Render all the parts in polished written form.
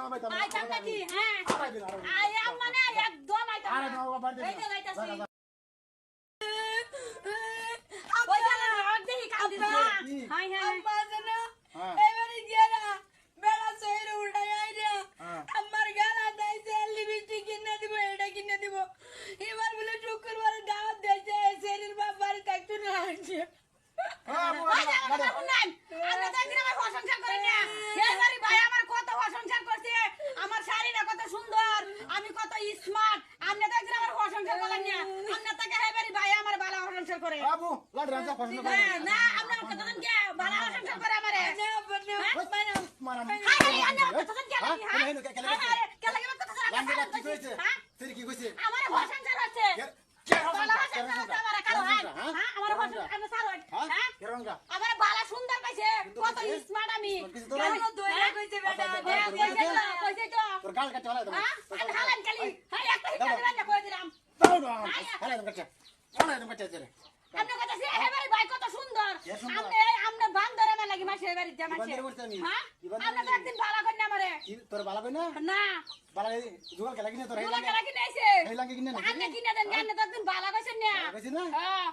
আইতাম নাকি হ্যাঁ আইয়াম মানে একদম আইতাম এই যে যাইতাছি ওই জানা রড দেখি কাল দিছে হাই হাই আম্মা জানা এবারে গিয়া বেলা সইরে উঠাই আইরা আমার গালা দাইছে লিপস্টিক কিনে দিব এটা কিনে দিব এবার বলে শুক্রবার দাওয়াত দিয়েছে শরীর বাবার কাটু না আছে আমরা তো একদিন আমার প্রশংসা করি না এবারে ভাই আমার কত প্রশংসা করছে আমার শাড়িটা কত সুন্দর আমি কত স্মার্ট আপনি তো একদিন আমার প্রশংসা করলেন না আপনি তাকে এবারে ভাই আমার ভালো প্রশংসা করে বাবু লাড রাজা প্রশংসা করে না আপনি আমার কথা জানেন কি ভালো প্রশংসা করে আমারে মারা হাই আপনি আমার কথা জানেন কি কে লাগে কথা জানেন লাঙ্গে কি কইছে তুই কি কইছে আমার প্রশংসা করছে আমার বালা সুন্দর পাইছে কত স্মার্ট আমি দইরা কইছে বেটা কইছে তো তোর গাল কাটতে হলা তুমি আমি হালান খালি হাই একটা হিটা দিলাম কই দিলাম দাও দাও হালা তুমি কাটছে রে আপনি কইতাছি এবারে ভাই কত সুন্দর আমনে বান্দরে না লাগি মাসে এবারে জামাছে হ্যাঁ আপনি তো একদিন বালা কই না আমারে তোর বালা কই না না বালা জুগাল কে লাগি না তোর জুগাল কে লাগি নাইছে এই লাগি কিনে না আপনি কিনে দেন আপনি তো একদিন বালা কইছেন না কইছিস না হ্যাঁ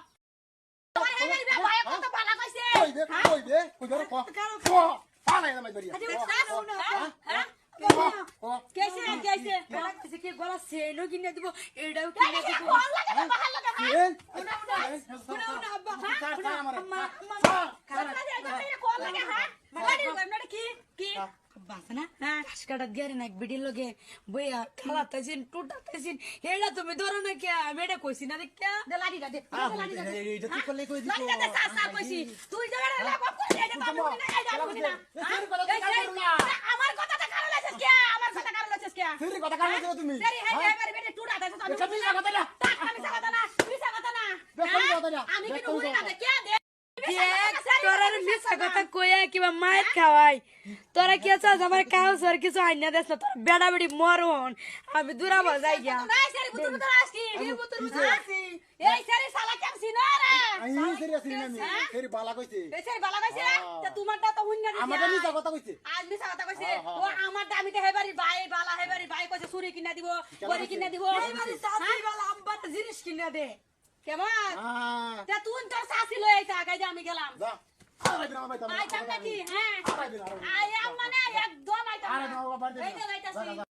আমার এবারে ভাই কত বালা কইছে কই বেরো কো ফালাই না মাইরিয়া হ্যাঁ কেসে কেসে গলা কিছে কি গলা সেনো কিনে দিব এটাও কিনে দিব ভাল লাগে না ভাল লাগে কাটা দিয়ে না বিডির লগে বইয়া খেলাতেছিন টুটাতেছিন এটা তুমি ধরো না কে আমি এটা কইছি না কে দে লাড়িটা দে এইটা তুই করলে কই দিছ লাড়িটা দে সা কইছি তুই জায়গা লাগা কই এটা তো আমি না এই জানো না আমার কথাটা কারণ আছে কে আমার কথা কারণ আছে কে তুই কথা কারণ আছে তুমি সরি হে এবারে বেটে টুটাতেছ তো আমি কথা না আমি কথা না তুই কথা না আমি কি উড়ি না কে দে তোরা মিছা কথা কইয়া কিবা মাইর খাওয়াই তোরা কি আছে আমার কাউ সর কিছু আইনা দেছ তোর বেড়া বেড়ি মরন আমি দূরা বাজাই গিয়া নাই সারি বুতুর বুতুর আসি বুতুর আসি এই সারি শালা কেমছি না রে আই সারি আসি না আমি সারি বালা কইছে এই সারি বালা কইছে তে তোমারটা তো হুন্না দিছে আমারটা মিছা কথা কইছে আজ মিছা কথা কইছে ও আমারটা আমি তো হেবারি ভাই বালা হেবারি ভাই কইছে সুরি কিনা দিব গরি কিনা দিব হেবারি সাথী বালা আম্বাটা জিনিস কিনা দে কেমন তে তুই তোর শাসি লই আইছা গাইদা আমি গেলাম যা আইতাম নাকি হ্যাঁ আইয়াম মানে একদম আইতাম এই যে যাইতাছি